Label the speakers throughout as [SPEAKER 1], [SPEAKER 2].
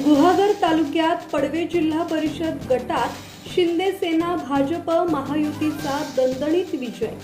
[SPEAKER 1] गुहागर तालुक्यात पडवे जिल्हा परिषद गटात शिंदे सेना भाजप महायुतीचा दणदणीत विजय।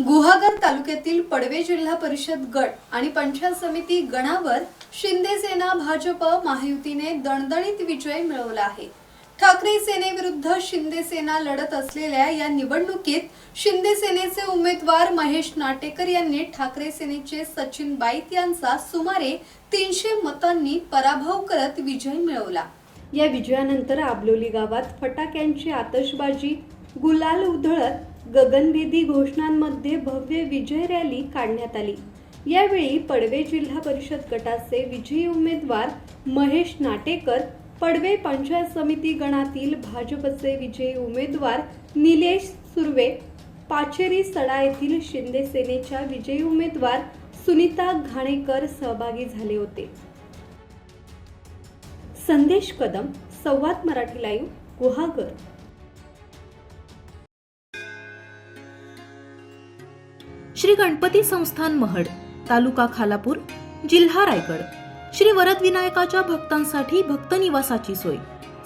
[SPEAKER 1] गुहागर तालुक्यातील पडवे जिल्हा परिषद गट आणि पंचायत समिती गणावर शिंदे सेना भाजप महायुतीने दणदणीत विजय मिळवला आहे। ठाकरे सेनेविरुद्ध शिंदे सेना लढत असलेल्या या निवडणुकीत शिंदे सेनेचे उमेदवार महेश नाटेकर यांनी ठाकरे सेनेचे सचिन बाईत यांचा सुमारे 300 मतांनी पराभव करत विजय मिळवला। या विजयानंतर आबलोली गावात फटाक्यांची आतषबाजी, गुलाल उधळत गगनभेदी घोषणांमध्ये भव्य विजय रॅली काढण्यात आली। यावेळी पडवे जिल्हा परिषद गटाचे विजयी उमेदवार महेश नाटेकर, पडवे पंचायत समिती गणातील भाजपचे विजयी उमेदवार निलेश सुर्वे, पाचेरी सडा येथील शिंदे सेनेच्या विजयी उमेदवार सुनीता घाणेकर सहभागी झाले होते। संदेश कदम, संवाद मराठी लाईव्ह, गुहागर।
[SPEAKER 2] श्री गणपती संस्थान महड, तालुका खालापूर, जिल्हा रायगड। श्री वरद विनायकाच्या भक्तांसाठी भक्त निवासाची सोय,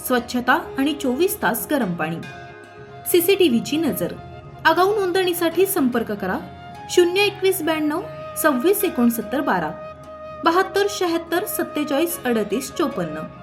[SPEAKER 2] स्वच्छता आणि 24 तास गरम पाणी, सीसीटीव्हीची नजर। आगाऊ नोंदणीसाठी संपर्क करा 02192 26 69 12 72 76 47 38 54।